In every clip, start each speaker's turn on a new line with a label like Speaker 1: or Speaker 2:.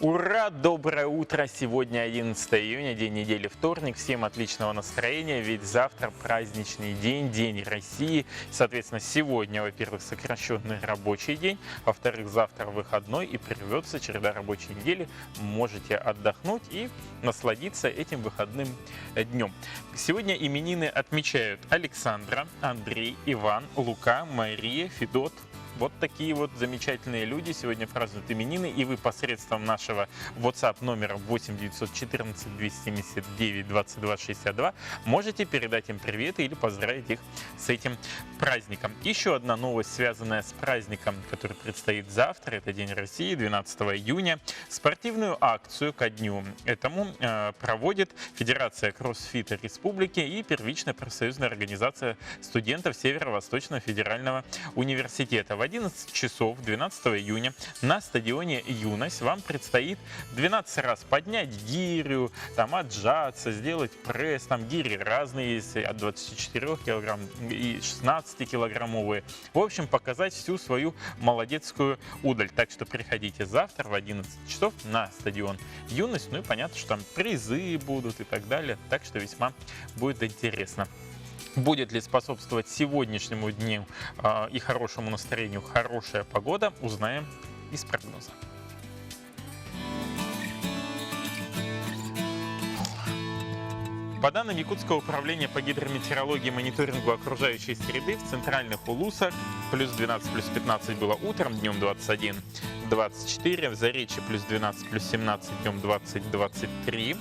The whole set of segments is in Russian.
Speaker 1: Ура! Доброе утро! Сегодня 11 июня, день недели, вторник. Всем отличного настроения, ведь завтра праздничный день, День России. Соответственно, сегодня, во-первых, сокращенный рабочий день, во-вторых, завтра выходной и прервется череда рабочей недели. Можете отдохнуть и насладиться этим выходным днем. Сегодня именины отмечают Александра, Андрей, Иван, Лука, Мария, Федот. Вот такие вот замечательные люди сегодня празднуют именины, и вы посредством нашего WhatsApp номера 8 914 279 22 62 можете передать им привет или поздравить их с этим праздником. Еще одна новость, связанная с праздником, который предстоит завтра, это День России, 12 июня. Спортивную акцию ко дню этому проводит Федерация кроссфита Республики и первичная профсоюзная организация студентов Северо-Восточного федерального университета. В 11 часов 12 июня на стадионе «Юность» вам предстоит 12 раз поднять гирю, там, отжаться, сделать пресс. Там гири разные есть, от 24 килограмм и 16-килограммовые. В общем, показать всю свою молодецкую удаль. Так что приходите завтра в 11 часов на стадион «Юность». Ну и понятно, что там призы будут и так далее. Так что весьма будет интересно. Будет ли способствовать сегодняшнему дню и хорошему настроению хорошая погода, узнаем из прогноза. По данным Якутского управления по гидрометеорологии и мониторингу окружающей среды, в центральных Улусах плюс 12, плюс 15 было утром, днем 21, 24, в Заречье плюс 12, плюс 17, днем 20, 23.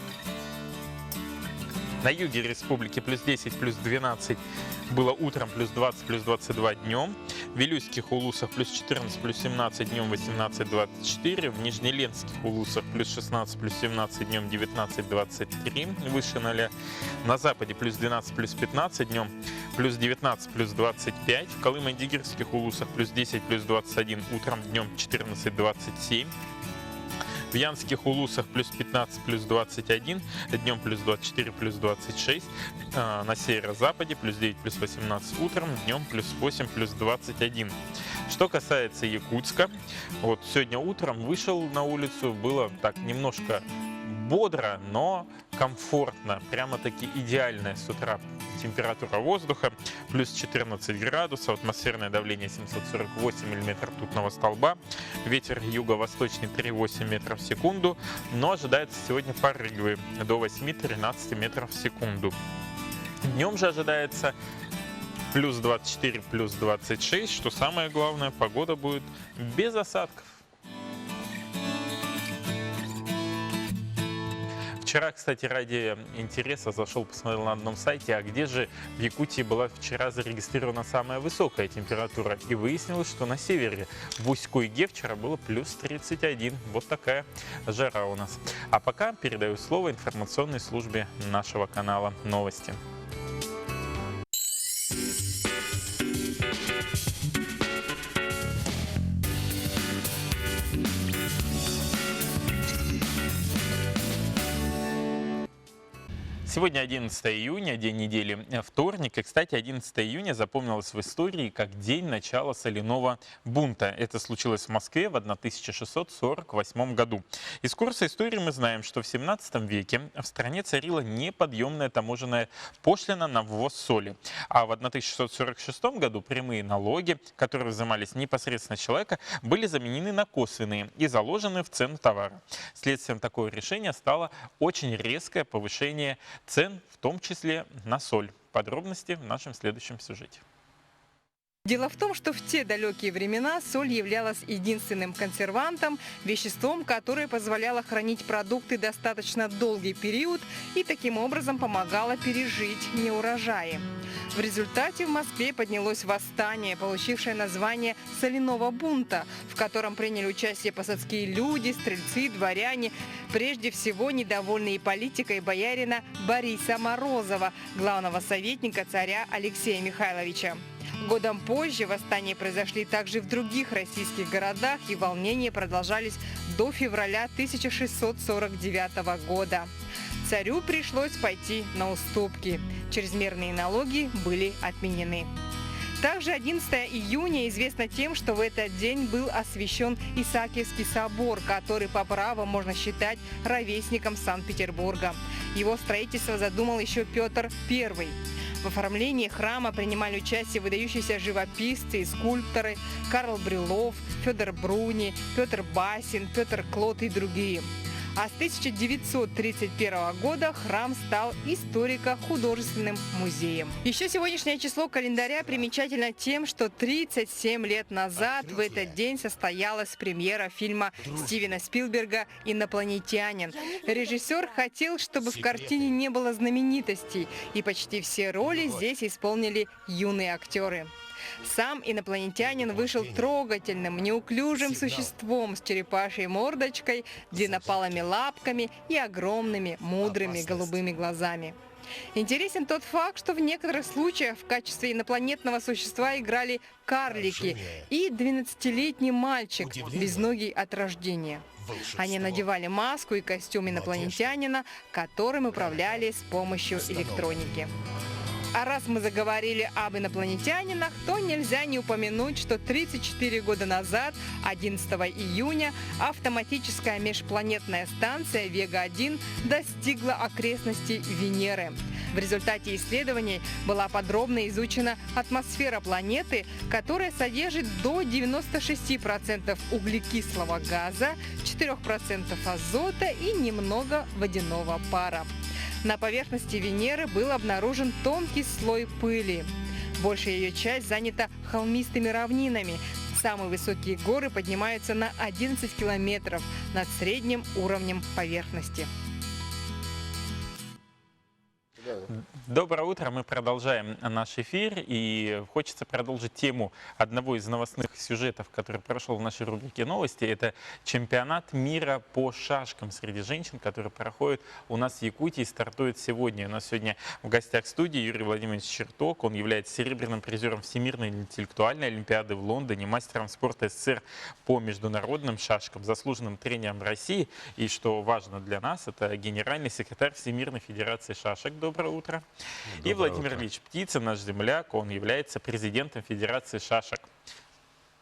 Speaker 1: На юге республики плюс 10, плюс 12 было утром, плюс 20, плюс 22 днем. В Вилюйских Улусах плюс 14, плюс 17 днем, 18, 24. В Нижнеленских Улусах плюс 16, плюс 17 днем, 19, 23 выше 0. На западе плюс 12, плюс 15 днем, плюс 19, плюс 25. В Колымо-Дигирских Улусах плюс 10, плюс 21 утром, днем 14, 27. В Янских Улусах плюс 15, плюс 21, днем плюс 24, плюс 26. На северо-западе плюс 9, плюс 18 утром, днем плюс 8, плюс 21. Что касается Якутска, вот сегодня утром вышел на улицу, было так немножко бодро, но комфортно, прямо-таки идеальная с утра температура воздуха, плюс 14 градусов, атмосферное давление 748 миллиметров ртутного столба, ветер юго-восточный 3,8 метров в секунду, но ожидается сегодня порывы до 8-13 метров в секунду. Днем же ожидается плюс 24, плюс 26, что самое главное, погода будет без осадков. Вчера, кстати, ради интереса зашел, посмотрел на одном сайте, а где же в Якутии была вчера зарегистрирована самая высокая температура. И выяснилось, что на севере, в Усть-Куйге, вчера было плюс 31. Вот такая жара у нас. А пока передаю слово информационной службе нашего канала «Новости». Сегодня 11 июня, день недели, вторник. И, кстати, 11 июня запомнилось в истории как день начала соляного бунта. Это случилось в Москве в 1648 году. Из курса истории мы знаем, что в 17 веке в стране царила неподъемная таможенная пошлина на ввоз соли. А в 1646 году прямые налоги, которые взимались непосредственно с человека, были заменены на косвенные и заложены в цену товара. Следствием такого решения стало очень резкое повышение цен, в том числе на соль. Подробности в нашем следующем сюжете.
Speaker 2: Дело в том, что в те далекие времена соль являлась единственным консервантом, веществом, которое позволяло хранить продукты достаточно долгий период и таким образом помогало пережить неурожаи. В результате в Москве поднялось восстание, получившее название «Соляного бунта», в котором приняли участие посадские люди, стрельцы, дворяне, прежде всего недовольные политикой боярина Бориса Морозова, главного советника царя Алексея Михайловича. Годом позже восстания произошли также в других российских городах, и волнения продолжались до февраля 1649 года. Царю пришлось пойти на уступки. Чрезмерные налоги были отменены. Также 11 июня известно тем, что в этот день был освящен Исаакиевский собор, который по праву можно считать ровесником Санкт-Петербурга. Его строительство задумал еще Петр I. В оформлении храма принимали участие выдающиеся живописцы и скульпторы Карл Брюлов, Федор Бруни, Петр Басин, Петр Клод и другие. А с 1931 года храм стал историко-художественным музеем. Еще сегодняшнее число календаря примечательно тем, что 37 лет назад в этот день состоялась премьера фильма Стивена Спилберга «Инопланетянин». Режиссер хотел, чтобы в картине не было знаменитостей, и почти все роли здесь исполнили юные актеры. Сам инопланетянин вышел трогательным, неуклюжим существом с черепашьей мордочкой, длиннопалыми лапками и огромными, мудрыми голубыми глазами. Интересен тот факт, что в некоторых случаях в качестве инопланетного существа играли карлики и 12-летний мальчик, безногий от рождения. Они надевали маску и костюм инопланетянина, которым управляли с помощью электроники. А раз мы заговорили об инопланетянинах, то нельзя не упомянуть, что 34 года назад, 11 июня, автоматическая межпланетная станция «Вега-1» достигла окрестностей Венеры. В результате исследований была подробно изучена атмосфера планеты, которая содержит до 96% углекислого газа, 4% азота и немного водяного пара. На поверхности Венеры был обнаружен тонкий слой пыли. Большая ее часть занята холмистыми равнинами. Самые высокие горы поднимаются на 11 километров над средним уровнем поверхности.
Speaker 1: Доброе утро, мы продолжаем наш эфир, и хочется продолжить тему одного из новостных сюжетов, который прошел в нашей рубрике «Новости». Это чемпионат мира по шашкам среди женщин, который проходит у нас в Якутии, стартует сегодня. У нас сегодня в гостях студии Юрий Владимирович Черток, он является серебряным призером Всемирной интеллектуальной олимпиады в Лондоне, мастером спорта СССР по международным шашкам, заслуженным тренером России, и, что важно для нас, это генеральный секретарь Всемирной федерации шашек. Доброе утро. И Владимир Ильич Птицын, наш земляк, он является президентом Федерации шашек.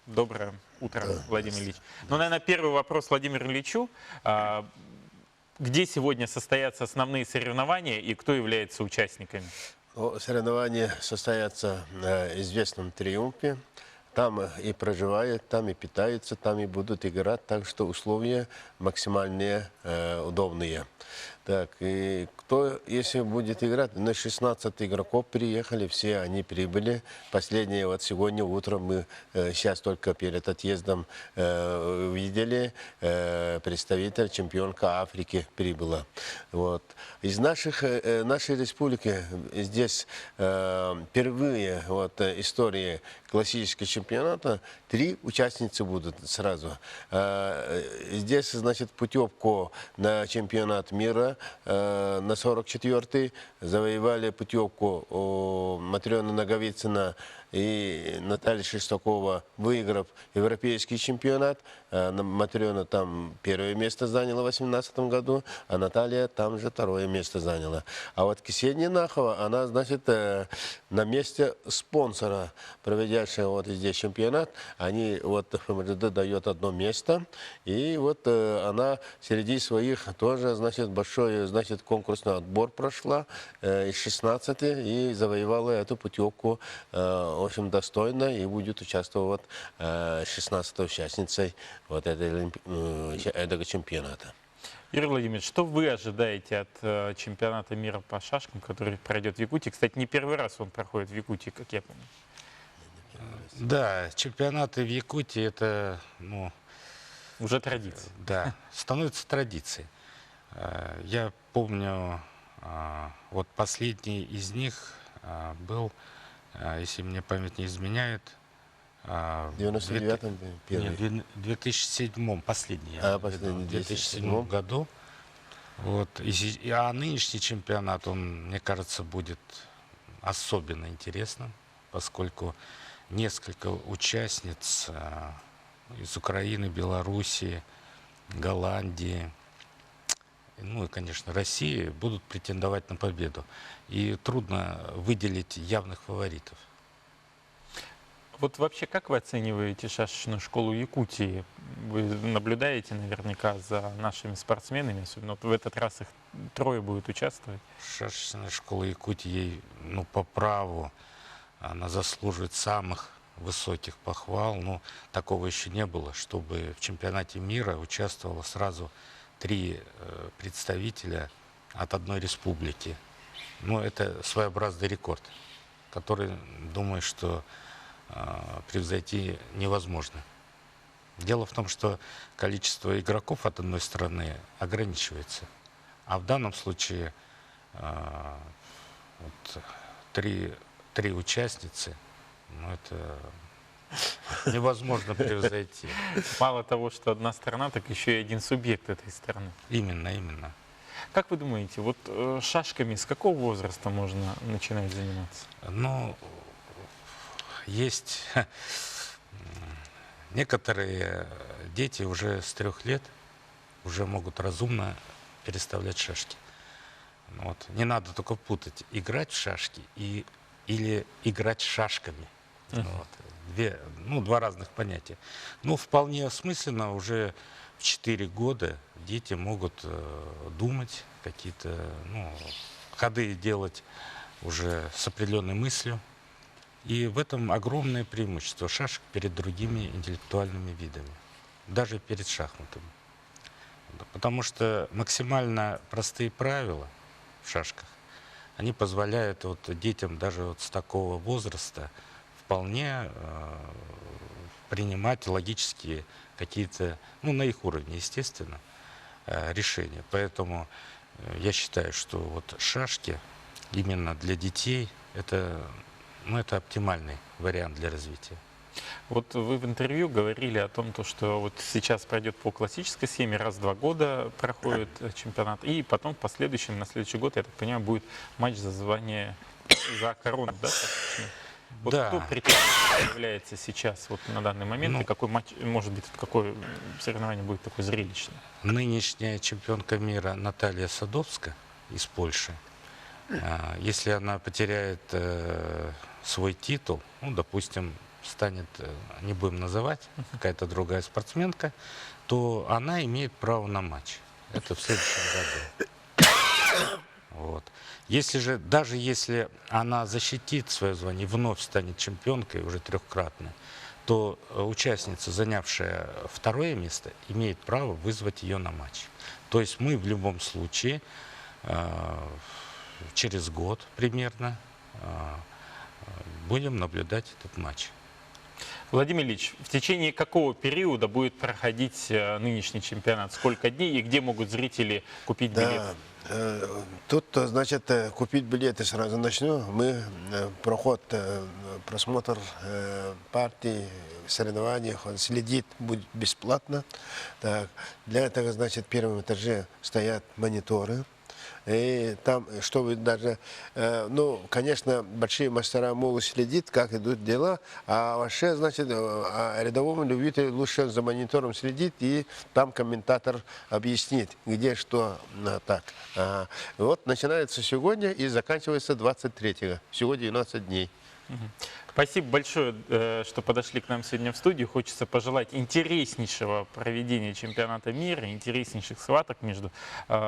Speaker 1: Доброе утро, Владимир Ильич. Ну, наверное, первый вопрос Владимиру Ильичу. Где сегодня состоятся основные соревнования и кто является участниками?
Speaker 3: Соревнования состоятся в известном Триумфе. Там и проживают, там и питаются, там и будут играть, так что условия максимально удобные. Так, и кто, если будет играть, на 16 игроков приехали, все они прибыли. Последние, вот сегодня утром мы сейчас только перед отъездом видели, представитель чемпионка Африки прибыла. Вот. Из нашей республики здесь впервые вот, истории классического чемпионата 3 участницы будут сразу. Здесь, значит, путевку на чемпионат мира на 44-й завоевали путевку Матрена Наговицына и Наталья Шестакова, выиграв европейский чемпионат. Матрена там первое место заняла в 2018 году, а Наталья там же второе место заняла. А вот Ксения Нахова, она, значит, на месте спонсора, проводящего вот здесь чемпионат, они вот ФМРД дает одно место, и вот она среди своих тоже, значит, большой, значит, конкурсный отбор прошла из 16 и завоевала эту путевку, в общем, достойно, и будет участвовать 16-й участницей вот этого чемпионата.
Speaker 1: Юрий Владимирович, что вы ожидаете от чемпионата мира по шашкам, который пройдет в Якутии? Кстати, не первый раз он проходит в Якутии, как я помню.
Speaker 4: Да, чемпионаты в Якутии это, ну,
Speaker 1: уже традиция.
Speaker 4: Да, становится традицией. Я помню, вот последний из них был, если мне память не изменяет,
Speaker 3: В 99-м первый.
Speaker 4: Нет, в 2007 последний,
Speaker 3: последний,
Speaker 4: в 2007 году. Вот, а нынешний чемпионат, он, мне кажется, будет особенно интересным, поскольку несколько участниц из Украины, Белоруссии, Голландии, ну и, конечно, России будут претендовать на победу. И трудно выделить явных фаворитов.
Speaker 1: Вот вообще, как вы оцениваете шашечную школу Якутии? Вы наблюдаете наверняка за нашими спортсменами, особенно вот в этот раз их 3 будет участвовать.
Speaker 4: Шашечная школа Якутии, ей, ну, по праву, она заслуживает самых высоких похвал. Ну, такого еще не было, чтобы в чемпионате мира участвовало сразу 3 представителя от одной республики. Ну, это своеобразный рекорд, который, думаю, что превзойти невозможно. Дело в том, что количество игроков от одной страны ограничивается. А в данном случае вот, три участницы, ну, это невозможно превзойти.
Speaker 1: Мало того, что одна страна, так еще и один субъект этой страны.
Speaker 4: Именно.
Speaker 1: Как вы думаете, вот шашками с какого возраста можно начинать заниматься?
Speaker 4: Ну, есть некоторые дети уже с 3 лет уже могут разумно переставлять шашки. Вот. Не надо только путать играть в шашки или играть шашками. Вот. Два разных понятия. Ну, вполне осмысленно уже в 4 года дети могут думать, какие-то ходы делать уже с определенной мыслью. И в этом огромное преимущество шашек перед другими интеллектуальными видами, даже перед шахматами. Потому что максимально простые правила в шашках, они позволяют вот детям даже вот с такого возраста вполне принимать логические какие-то, на их уровне, естественно, решения. Поэтому я считаю, что вот шашки именно для детей это оптимальный вариант для развития.
Speaker 1: Вот вы в интервью говорили о том, что вот сейчас пройдет по классической схеме, раз в 2 года проходит чемпионат, и потом на следующий год, я так понимаю, будет матч за звание, за корону, да? Вот
Speaker 4: Да.
Speaker 1: кто претендент является сейчас вот на данный момент, и какой матч, может быть, какое соревнование будет такое зрелищное?
Speaker 4: Нынешняя чемпионка мира Наталья Садовска из Польши, если она потеряет свой титул, допустим, станет, не будем называть, какая-то другая спортсменка, то она имеет право на матч. Это в следующем году. Вот. Даже если она защитит свое звание, вновь станет чемпионкой, уже 3-кратной, то участница, занявшая 2-е место, имеет право вызвать ее на матч. То есть мы в любом случае через год примерно будем наблюдать этот матч.
Speaker 1: Владимир Ильич, в течение какого периода будет проходить нынешний чемпионат? Сколько дней и где могут зрители купить билет?
Speaker 3: Тут, значит, купить билеты сразу начну. Просмотр партий, соревнований, он следит, будет бесплатно. Так, для этого, значит, в первом этаже стоят мониторы. И там, чтобы даже, конечно, большие мастера могут следить, как идут дела, а вообще, значит, рядовому любителю лучше за монитором следить, и там комментатор объяснит, где что так. Вот начинается сегодня и заканчивается 23-го. Всего 12 дней.
Speaker 1: Спасибо большое, что подошли к нам сегодня в студию. Хочется пожелать интереснейшего проведения чемпионата мира, интереснейших схваток между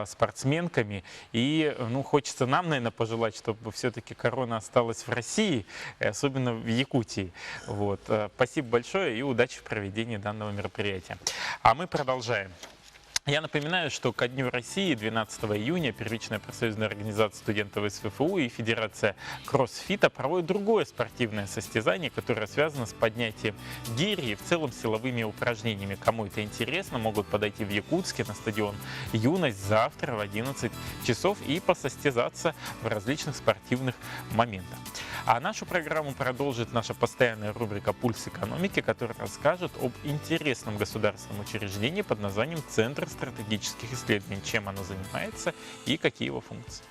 Speaker 1: спортсменками. И хочется нам, наверное, пожелать, чтобы все-таки корона осталась в России, особенно в Якутии. Вот. Спасибо большое и удачи в проведении данного мероприятия. А мы продолжаем. Я напоминаю, что ко Дню России 12 июня Первичная профсоюзная организация студентов СФФУ и Федерация кроссфита проводят другое спортивное состязание, которое связано с поднятием гири и в целом силовыми упражнениями. Кому это интересно, могут подойти в Якутске на стадион «Юность» завтра в 11 часов и посостязаться в различных спортивных моментах. А нашу программу продолжит наша постоянная рубрика «Пульс экономики», которая расскажет об интересном государственном учреждении под названием «Центр стратегических исследований», чем оно занимается и какие его функции.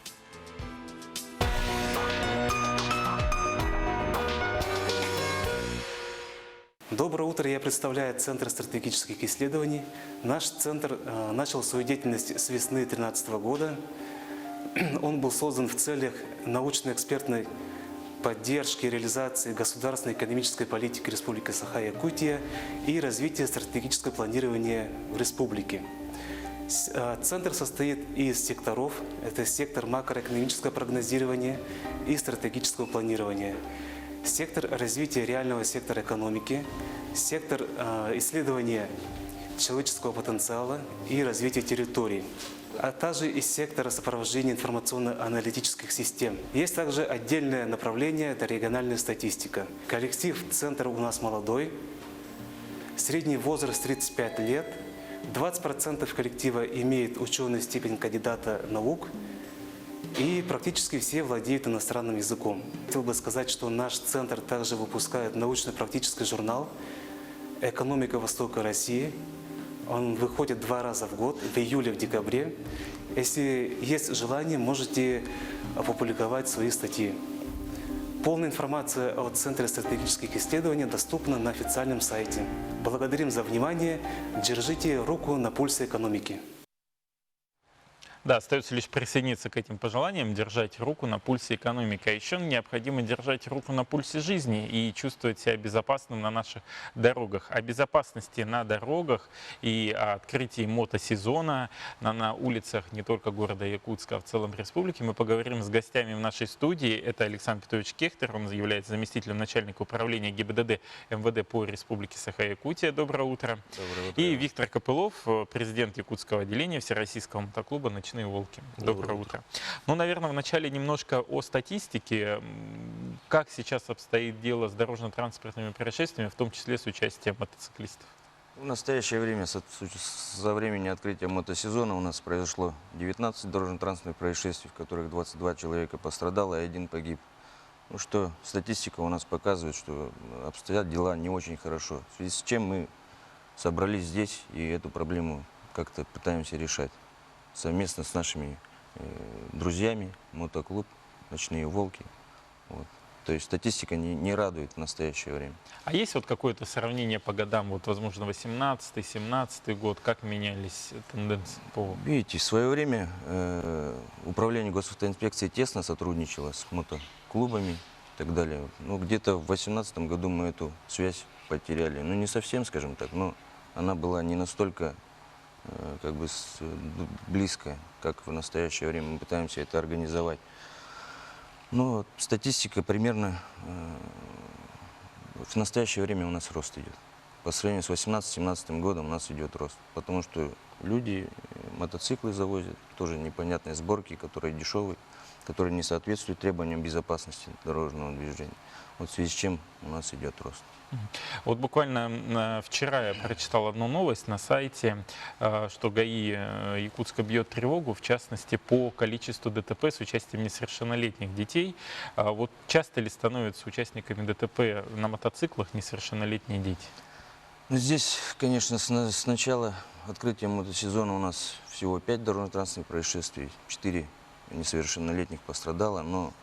Speaker 5: Доброе утро, я представляю Центр стратегических исследований. Наш центр начал свою деятельность с весны 2013 года. Он был создан в целях научно-экспертной поддержки и реализации государственной экономической политики Республики Саха-Якутия и развития стратегического планирования в республике. Центр состоит из секторов. Это сектор макроэкономического прогнозирования и стратегического планирования, сектор развития реального сектора экономики, сектор исследования человеческого потенциала и развития территорий, а также из сектора сопровождения информационно-аналитических систем. Есть также отдельное направление – это региональная статистика. Коллектив центра у нас молодой, средний возраст 35 лет, 20% коллектива имеет ученую степень кандидата наук, и практически все владеют иностранным языком. Хотел бы сказать, что наш центр также выпускает научно-практический журнал «Экономика Востока России». Он выходит 2 раза в год, в июле и в декабре. Если есть желание, можете опубликовать свои статьи. Полная информация о Центре стратегических исследований доступна на официальном сайте. Благодарим за внимание. Держите руку на пульсе экономики.
Speaker 1: Да, остается лишь присоединиться к этим пожеланиям, держать руку на пульсе экономики. А еще необходимо держать руку на пульсе жизни и чувствовать себя безопасным на наших дорогах. О безопасности на дорогах и о открытии мотосезона на улицах не только города Якутска, а в целом республики мы поговорим с гостями в нашей студии. Это Александр Петрович Кехтер, он является заместителем начальника управления ГИБДД МВД по Республике Саха-Якутия. Доброе утро.
Speaker 6: Доброе утро.
Speaker 1: И Виктор Копылов, президент Якутского отделения Всероссийского мотоклуба «Ночные волки». Доброе утро. Ну, наверное, вначале немножко о статистике. Как сейчас обстоит дело с дорожно-транспортными происшествиями, в том числе с участием мотоциклистов?
Speaker 6: В настоящее время, со времени открытия мотосезона, у нас произошло 19 дорожно-транспортных происшествий, в которых 22 человека пострадало и 1 погиб. Ну что, статистика у нас показывает, что обстоят дела не очень хорошо. В связи с чем мы собрались здесь и эту проблему как-то пытаемся решать. Совместно с нашими друзьями, мотоклуб, «Ночные волки». Вот. То есть статистика не радует в настоящее время.
Speaker 1: А есть вот какое-то сравнение по годам, вот, возможно, 18-й, 17-й год, как менялись тенденции по...
Speaker 6: Видите, в свое время управление госавтоинспекции тесно сотрудничало с мотоклубами и так далее. Ну, где-то в 2018 году мы эту связь потеряли. Ну, не совсем, скажем так, но она была не настолько как бы близко, как в настоящее время мы пытаемся это организовать. Но статистика примерно в настоящее время у нас рост идет. По сравнению с 18-17 годом у нас идет рост. Потому что люди мотоциклы завозят, тоже непонятные сборки, которые дешевые, которые не соответствуют требованиям безопасности дорожного движения. Вот в связи с чем у нас идет рост.
Speaker 1: Вот буквально вчера я прочитал одну новость на сайте, что ГАИ Якутска бьет тревогу, в частности, по количеству ДТП с участием несовершеннолетних детей. Вот часто ли становятся участниками ДТП на мотоциклах несовершеннолетние дети?
Speaker 6: Ну, здесь, конечно, с начала открытия мотосезона у нас всего 5 дорожно-транспортных происшествий, 4 несовершеннолетних пострадало, но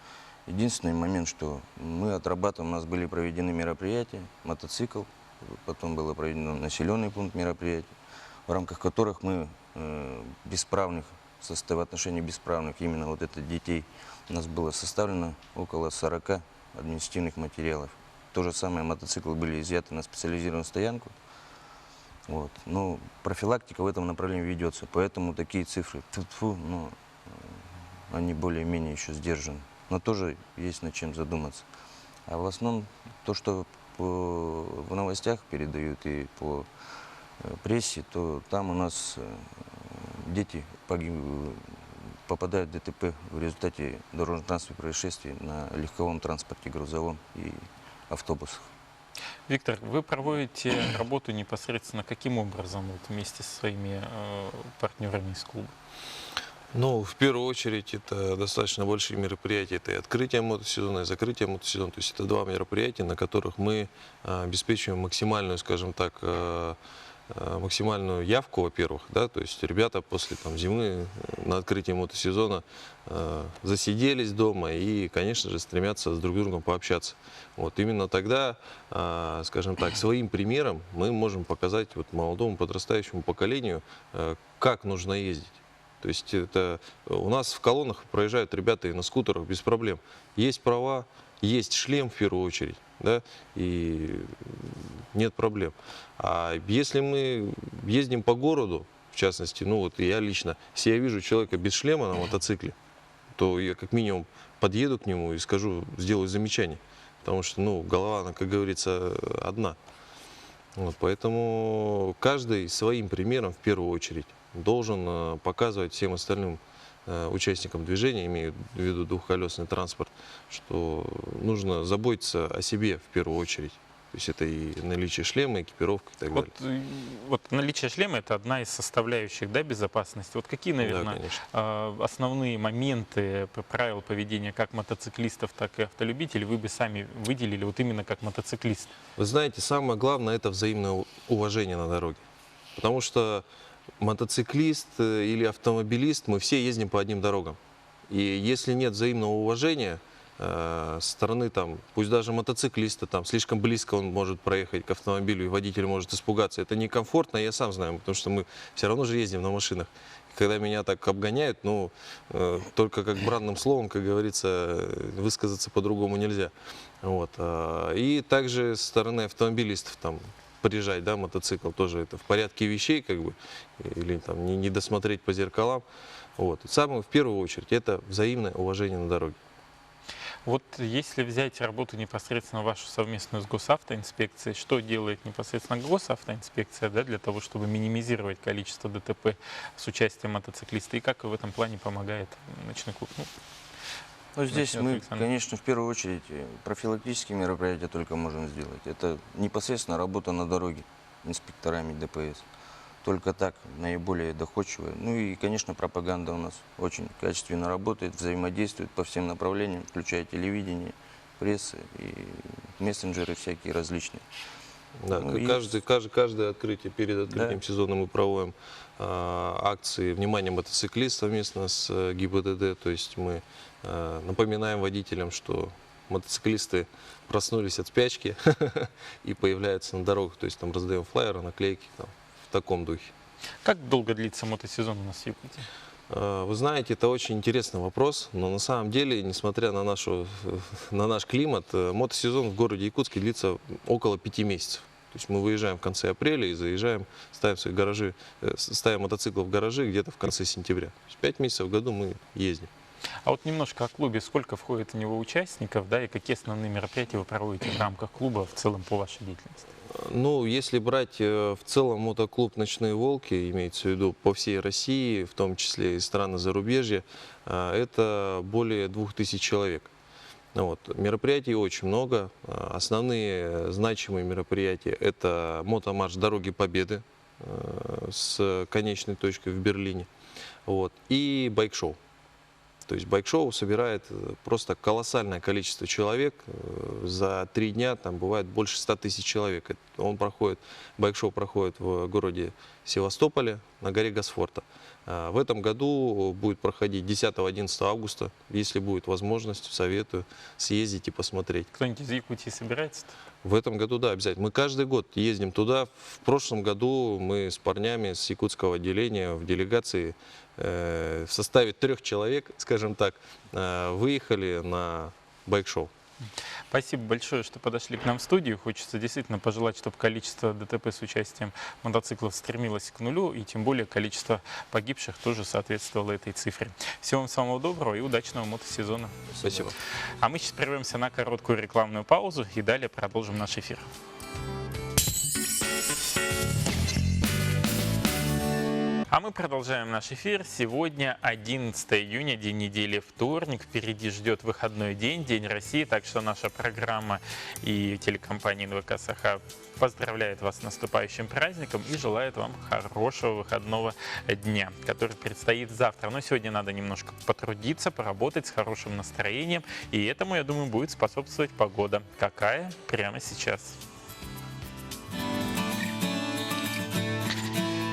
Speaker 6: единственный момент, что мы отрабатываем, у нас были проведены мероприятия, мотоцикл, потом было проведено населенный пункт мероприятий, в рамках которых мы бесправных, в отношении бесправных, именно вот это детей, у нас было составлено около 40 административных материалов. То же самое, мотоциклы были изъяты на специализированную стоянку. Вот. Но профилактика в этом направлении ведется, поэтому такие цифры, ну, они более-менее еще сдержаны. Но тоже есть над чем задуматься. А в основном то, что в новостях передают и по прессе, то там у нас дети попадают в ДТП в результате дорожно-транспортных происшествий на легковом транспорте, грузовом и автобусах.
Speaker 1: Виктор, вы проводите работу непосредственно каким образом вот, вместе со своими партнерами из клуба?
Speaker 7: Ну, в первую очередь, это достаточно большие мероприятия. Это и открытие мотосезона, и закрытие мотосезона. То есть это 2 мероприятия, на которых мы обеспечиваем максимальную, скажем так, максимальную явку, во-первых, да, то есть ребята после зимы на открытии мотосезона засиделись дома и, конечно же, стремятся с друг другом пообщаться. Вот именно тогда, скажем так, своим примером мы можем показать вот молодому подрастающему поколению, как нужно ездить. То есть это у нас в колоннах проезжают ребята и на скутерах без проблем. Есть права, есть шлем в первую очередь, да, и нет проблем. А если мы ездим по городу, в частности, ну вот я лично, если я вижу человека без шлема на мотоцикле, то я как минимум подъеду к нему и скажу, сделаю замечание. Потому что, ну, голова, она, как говорится, одна. Вот, поэтому каждый своим примером в первую очередь должен показывать всем остальным участникам движения, имею в виду двухколесный транспорт, что нужно заботиться о себе в первую очередь. То есть это и наличие шлема, экипировка и так далее.
Speaker 1: Вот наличие шлема — это одна из составляющих, да, безопасности. Вот какие,
Speaker 7: Да,
Speaker 1: наверное,
Speaker 7: конечно.
Speaker 1: основные моменты правил поведения как мотоциклистов, так и автолюбителей вы бы сами выделили вот именно как мотоциклист?
Speaker 7: Вы знаете, самое главное – это взаимное уважение на дороге. Потому что мотоциклист или автомобилист, мы все ездим по одним дорогам. И если нет взаимного уважения со стороны, там, пусть даже мотоциклиста, там, слишком близко он может проехать к автомобилю, и водитель может испугаться. Это некомфортно, я сам знаю, потому что мы все равно же ездим на машинах. И когда меня так обгоняют, ну, только как бранным словом, как говорится, высказаться по-другому нельзя. Вот. И также со стороны автомобилистов, там, приезжать, да, мотоцикл, тоже это в порядке вещей, как бы, или там не досмотреть по зеркалам. Вот. И самое, в первую очередь, это взаимное уважение на дороге.
Speaker 1: Вот если взять работу непосредственно вашу совместную с госавтоинспекцией, что делает непосредственно госавтоинспекция, да, для того, чтобы минимизировать количество ДТП с участием мотоциклиста, и как в этом плане помогает ночной клуб?
Speaker 6: Ну, здесь
Speaker 1: начнет
Speaker 6: мы,
Speaker 1: Александр.
Speaker 6: конечно, в первую очередь профилактические мероприятия только можем сделать. Это непосредственно работа на дороге инспекторами ДПС. Только так, наиболее доходчивая. Ну и, конечно, пропаганда у нас очень качественно работает, взаимодействует по всем направлениям, включая телевидение, пресса и мессенджеры всякие различные.
Speaker 7: Да,
Speaker 6: Ну, и-
Speaker 7: каждое открытие, перед открытием
Speaker 6: Да.
Speaker 7: сезона мы проводим акции «Внимание, мотоциклист» совместно с ГИБДД. То есть мы напоминаем водителям, что мотоциклисты проснулись от спячки и появляются на дорогах. То есть там раздаем флаеры, наклейки, там, в таком духе.
Speaker 1: Как долго длится мотосезон у нас в Якутии?
Speaker 7: Вы знаете, это очень интересный вопрос, но на самом деле, несмотря на наш климат, мотосезон в городе Якутске длится около 5 месяцев. То есть мы выезжаем в конце апреля и заезжаем, ставим свои гаражи, ставим мотоциклы в гаражи где-то в конце сентября. То есть 5 месяцев в году мы ездим.
Speaker 1: А вот немножко о клубе. Сколько входит в него участников, да, и какие основные мероприятия вы проводите в рамках клуба в целом по вашей деятельности?
Speaker 7: Ну, если брать в целом мотоклуб «Ночные волки», имеется в виду по всей России, в том числе и страны зарубежья, это более 2000 человек. Вот. Мероприятий очень много. Основные значимые мероприятия – это мотомарш «Дороги Победы» с конечной точкой в Берлине, вот, и байк-шоу. То есть байк-шоу собирает просто колоссальное количество человек. За 3 дня там бывает больше 100 тысяч человек. Байк-шоу проходит в городе Севастополе на горе Госфорта. В этом году будет проходить 10-11 августа. Если будет возможность, советую съездить и посмотреть.
Speaker 1: Кто-нибудь из Якутии собирается-то?
Speaker 7: В этом году, да, обязательно. Мы каждый год ездим туда. В прошлом году мы с парнями с якутского отделения в делегации в составе 3 человек, скажем так, выехали на байк-шоу.
Speaker 1: Спасибо большое, что подошли к нам в студию. Хочется действительно пожелать, чтобы количество ДТП с участием мотоциклов стремилось к нулю, и тем более количество погибших тоже соответствовало этой цифре. Всего вам самого доброго и удачного мотосезона.
Speaker 7: Спасибо.
Speaker 1: А мы сейчас прервемся на короткую рекламную паузу и далее продолжим наш эфир. А мы продолжаем наш эфир. Сегодня 11 июня, день недели, вторник. Впереди ждет выходной день, День России. Так что наша программа и телекомпания НВК «Саха» поздравляет вас с наступающим праздником и желает вам хорошего выходного дня, который предстоит завтра. Но сегодня надо немножко потрудиться, поработать с хорошим настроением. И этому, я думаю, будет способствовать погода. Какая? Прямо сейчас.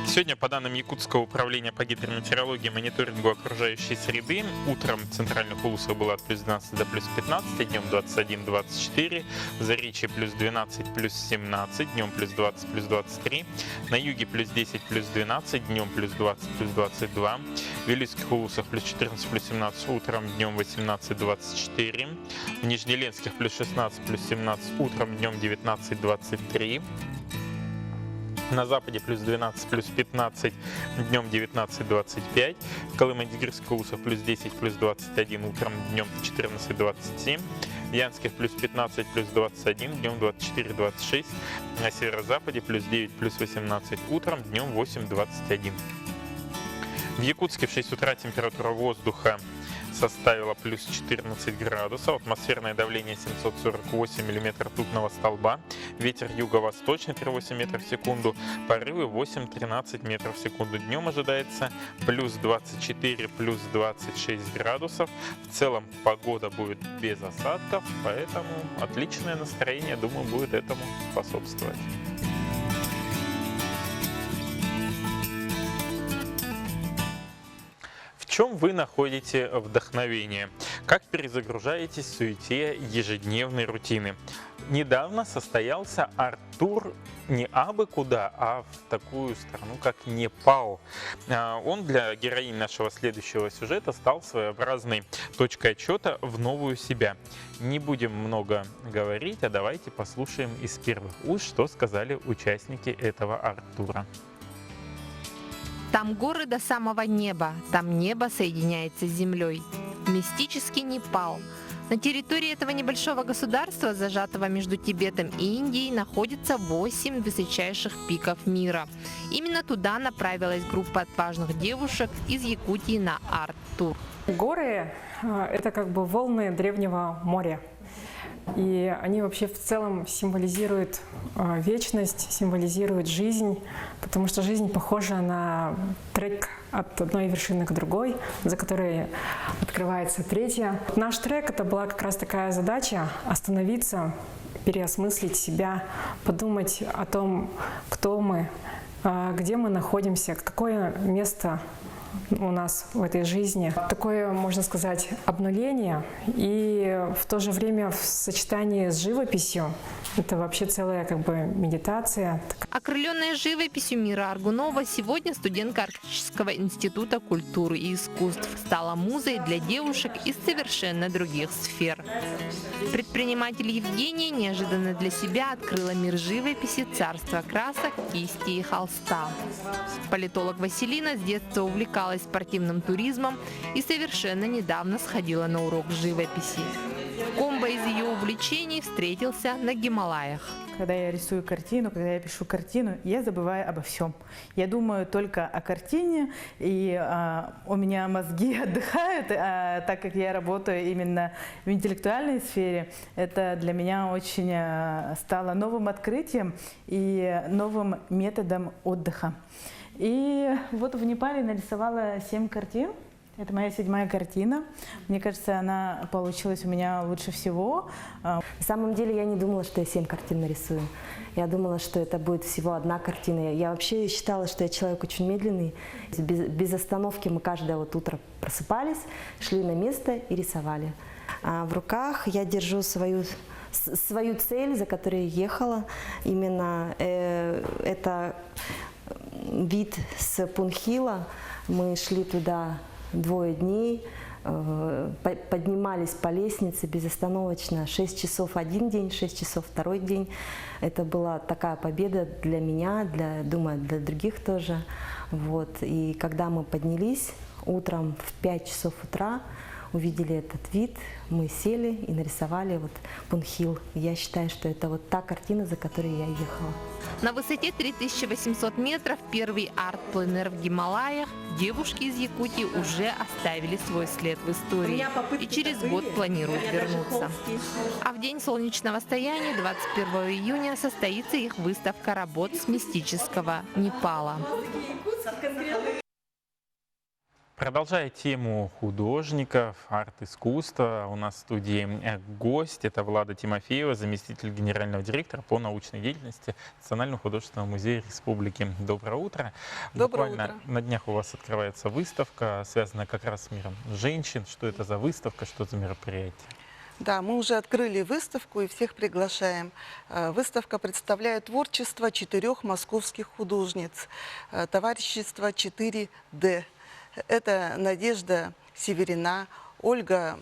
Speaker 1: Сегодня, по данным Якутского управления по гидрометеорологии и мониторингу окружающей среды, утром в центральных улусах было от плюс 12 до плюс 15, днем 21-24, в Заречье плюс 12, плюс 17, днем плюс 20, плюс 23, на юге плюс 10, плюс 12, днем плюс 20, плюс 22, Вилюйских улусах плюс 14, плюс 17, утром, днем 18-24. В Нижнеленских плюс 16, плюс 17, утром, днем 19-23. На западе плюс 12, плюс 15, днем 19-25. В Колымо-Дегирских улусах плюс 10, плюс 21, утром, днем 14-27. В Янских плюс 15, плюс 21, днем 24-26. На северо-западе плюс 9, плюс 18, утром, днем 8-21. В Якутске в 6 утра температура воздуха составила плюс 14 градусов, атмосферное давление 748 миллиметров ртутного столба, ветер юго-восточный 3,8 метров в секунду, порывы 8-13 метров в секунду. Днем ожидается плюс 24, плюс 26 градусов. В целом погода будет без осадков, поэтому отличное настроение, думаю, будет этому способствовать. В чем вы находите вдохновение? Как перезагружаетесь в суете ежедневной рутины? Недавно состоялся арт-тур не абы куда, а в такую страну, как Непал. Он для героинь нашего следующего сюжета стал своеобразной точкой отсчета в новую себя. Не будем много говорить, а давайте послушаем из первых уст, что сказали участники этого арт-тура.
Speaker 8: Там горы до самого неба, там небо соединяется с землей. Мистический Непал. На территории этого небольшого государства, зажатого между Тибетом и Индией, находится 8 высочайших пиков мира. Именно туда направилась группа отважных девушек из Якутии на арт-тур.
Speaker 9: Горы – это как бы волны древнего моря. И они вообще в целом символизируют вечность, символизируют жизнь, потому что жизнь похожа на трек от одной вершины к другой, за которой открывается третья. Наш трек — это была как раз такая задача — остановиться, переосмыслить себя, подумать о том, кто мы, где мы находимся, какое место у нас в этой жизни. Такое, можно сказать, обнуление, и в то же время в сочетании с живописью это вообще целая как бы медитация.
Speaker 8: Окрыленная живописью Мира Аргунова, сегодня студентка Арктического института культуры и искусств стала музой для девушек из совершенно других сфер. Предприниматель Евгения неожиданно для себя открыла мир живописи, царство красок, кисти и холста. Политолог Василина с детства увлекалась спортивным туризмом и совершенно недавно сходила на урок живописи. Комбо из ее увлечений встретился на Гималаях.
Speaker 10: Когда я рисую картину, когда я пишу картину, я забываю обо всем. Я думаю только о картине, и у меня мозги отдыхают, так как я работаю именно в интеллектуальной сфере. Это для меня очень стало новым открытием и новым методом отдыха. И вот в Непале нарисовала 7 картин. Это моя 7-я картина. Мне кажется, она получилась у меня лучше всего.
Speaker 11: На самом деле я не думала, что я 7 картин нарисую. Я думала, что это будет всего 1 картина. Я вообще считала, что я человек очень медленный. Без остановки мы каждое вот утро просыпались, шли на место и рисовали. А в руках я держу свою цель, за которой я ехала. Именно это вид с Пунхила. Мы шли туда 2 дней, поднимались по лестнице безостановочно, 6 часов один день, 6 часов второй день. Это была такая победа для меня, думаю, для других тоже. Вот. И когда мы поднялись утром в 5 часов утра, увидели этот вид, мы сели и нарисовали вот Пунхил. Я считаю, что это вот та картина, за которой я ехала.
Speaker 8: На высоте 3800 метров первый арт-пленэр в Гималаях девушки из Якутии уже оставили свой след в истории и через год планируют вернуться. А в день солнечного стояния, 21 июня, состоится их выставка работ с мистического Непала.
Speaker 1: Продолжая тему художников, арт-искусства, у нас в студии гость. Это Влада Тимофеева, заместитель генерального директора по научной деятельности Национального художественного музея Республики. Доброе утро.
Speaker 12: Доброе
Speaker 1: Буквально
Speaker 12: утро.
Speaker 1: на днях у вас открывается выставка, связанная как раз с миром женщин. Что это за выставка, что за мероприятие?
Speaker 12: Да, мы уже открыли выставку и всех приглашаем. Выставка представляет творчество 4 московских художниц. Товарищество 4D. Это Надежда Северина, Ольга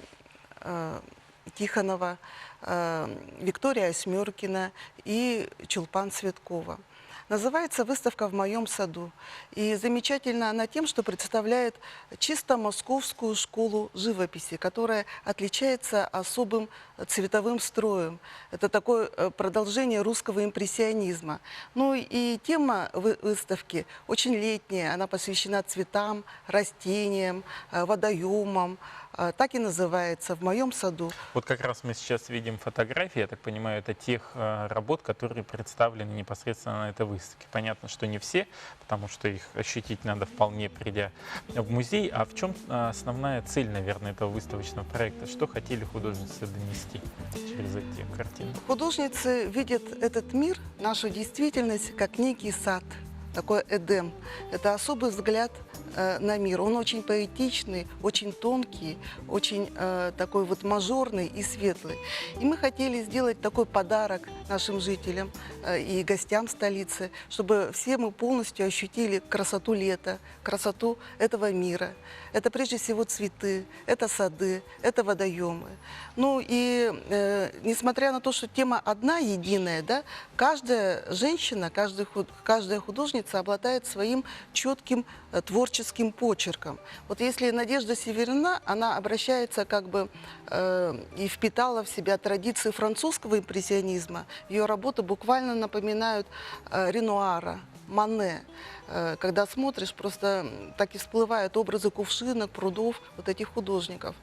Speaker 12: Тихонова, Виктория Осьмеркина и Чулпан Цветкова. Называется выставка «В моем саду». И замечательна она тем, что представляет чисто московскую школу живописи, которая отличается особым цветовым строем. Это такое продолжение русского импрессионизма. Ну и тема выставки очень летняя. Она посвящена цветам, растениям, водоемам. Так и называется «В моем саду».
Speaker 1: Вот как раз мы сейчас видим фотографии, я так понимаю, это тех работ, которые представлены непосредственно на этой выставке. Понятно, что не все, потому что их ощутить надо вполне, придя в музей. А в чем основная цель, наверное, этого выставочного проекта? Что хотели художницы донести через эти картины?
Speaker 12: Художницы видят этот мир, нашу действительность, как некий сад, такой Эдем. Это особый взгляд на мир. Он очень поэтичный, очень тонкий, очень такой вот мажорный и светлый. И мы хотели сделать такой подарок нашим жителям и гостям столицы, чтобы все мы полностью ощутили красоту лета, красоту этого мира. Это прежде всего цветы, это сады, это водоемы. Ну и несмотря на то, что тема одна, единая, да, каждая женщина, каждая художница обладает своим четким творческим почерком. Вот если Надежда Северина, она обращается как бы и впитала в себя традиции французского импрессионизма. Ее работы буквально напоминают Ренуара, Мане. Когда смотришь, просто так и всплывают образы кувшинок, прудов вот этих художников.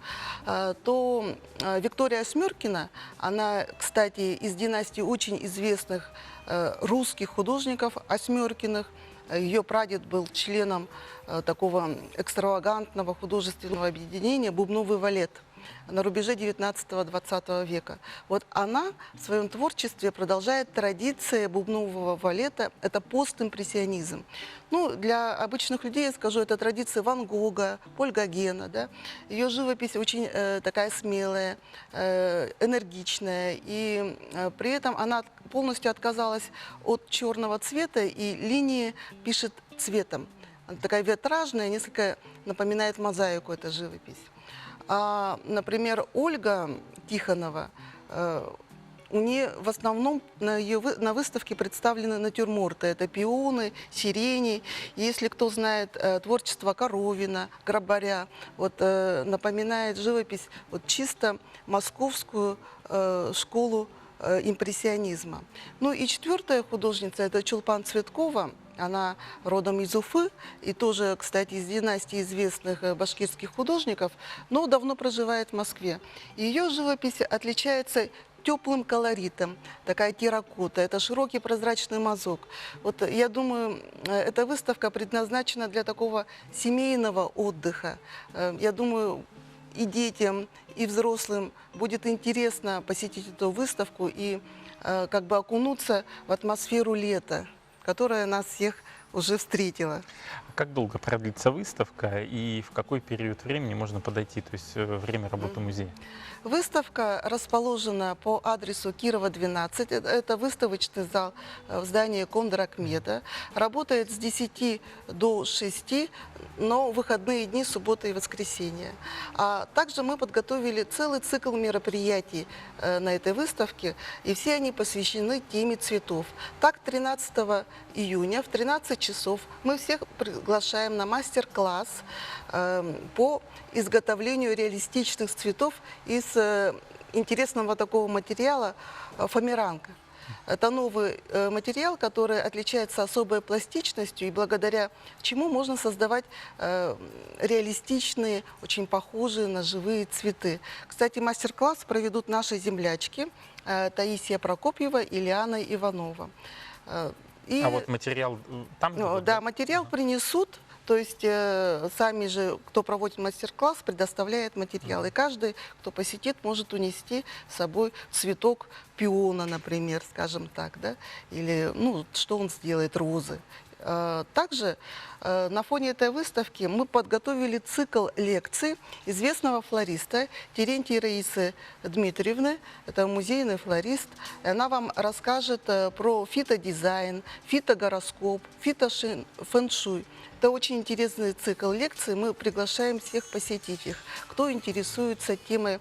Speaker 12: То Виктория Осьмеркина, она, кстати, из династии очень известных русских художников Осьмеркиных. Ее прадед был членом такого экстравагантного художественного объединения «Бубновый валет» на рубеже 19-20 века. Вот она в своем творчестве продолжает традиции бубнового валета, это постимпрессионизм. Ну, для обычных людей, я скажу, это традиция Ван Гога, Поль Гогена. Да? Ее живопись очень такая смелая, энергичная, и при этом она полностью отказалась от черного цвета и линии пишет цветом. Она такая витражная, несколько напоминает мозаику эта живопись. А, например, Ольга Тихонова, у нее в основном на выставке представлены натюрморты. Это пионы, сирени. Если кто знает творчество Коровина, Грабаря, вот, напоминает живопись вот, чисто московскую школу импрессионизма. Ну и четвертая художница – это Чулпан Цветкова. Она родом из Уфы и тоже, кстати, из династии известных башкирских художников, но давно проживает в Москве. Ее живопись отличается теплым колоритом, такая терракота, это широкий прозрачный мазок. Вот я думаю, эта выставка предназначена для такого семейного отдыха. Я думаю, и детям, и взрослым будет интересно посетить эту выставку и как бы окунуться в атмосферу лета, которая нас всех уже встретила.
Speaker 1: Как долго продлится выставка и в какой период времени можно подойти, то есть время работы музея?
Speaker 12: Выставка расположена по адресу Кирова, 12. Это выставочный зал в здании Кондора Ахмеда. Работает с 10 до 6, но выходные дни, суббота и воскресенье. А также мы подготовили целый цикл мероприятий на этой выставке, и все они посвящены теме цветов. Так, 13 июня в 13 часов мы всех приглашаем на мастер-класс по изготовлению реалистичных цветов из интересного такого материала фоамиранка. Это новый материал, который отличается особой пластичностью и благодаря чему можно создавать реалистичные, очень похожие на живые цветы. Кстати, мастер-класс проведут наши землячки Таисия Прокопьева и Лиана Иванова. И,
Speaker 1: а вот материал там?
Speaker 12: Да, да, материал принесут. То есть сами же, кто проводит мастер-класс, предоставляет материал. И каждый, кто посетит, может унести с собой цветок пиона, например, скажем так, да? Или, ну, что он сделает, розы. Также на фоне этой выставки мы подготовили цикл лекций известного флориста Терентьевой Раисы Дмитриевны. Это музейный флорист. И она вам расскажет про фитодизайн, фитогороскоп, фитофэншуй. Это очень интересный цикл лекций. Мы приглашаем всех посетить их. Кто интересуется темой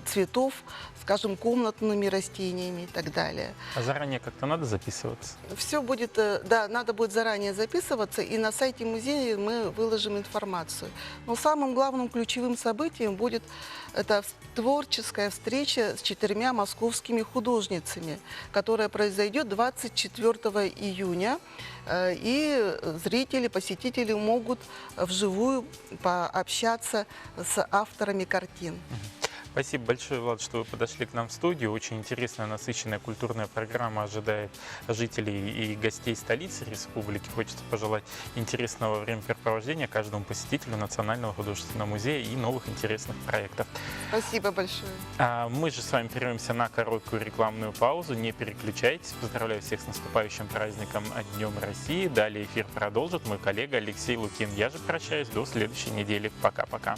Speaker 12: цветов, скажем, комнатными растениями и так далее.
Speaker 1: А заранее как-то надо записываться?
Speaker 12: Все будет, да, надо будет заранее записываться, и на сайте музея мы выложим информацию. Но самым главным ключевым событием будет это творческая встреча с 4 московскими художницами, которая произойдет 24 июня. И зрители, посетители могут вживую пообщаться с авторами картин.
Speaker 1: Спасибо большое, Влад, что вы подошли к нам в студию. Очень интересная, насыщенная культурная программа ожидает жителей и гостей столицы республики. Хочется пожелать интересного времяпрепровождения каждому посетителю Национального художественного музея и новых интересных проектов.
Speaker 12: Спасибо большое.
Speaker 1: А мы же с вами прервемся на короткую рекламную паузу. Не переключайтесь. Поздравляю всех с наступающим праздником Днем России. Далее эфир продолжит мой коллега Алексей Лукин. Я же прощаюсь до следующей недели. Пока-пока.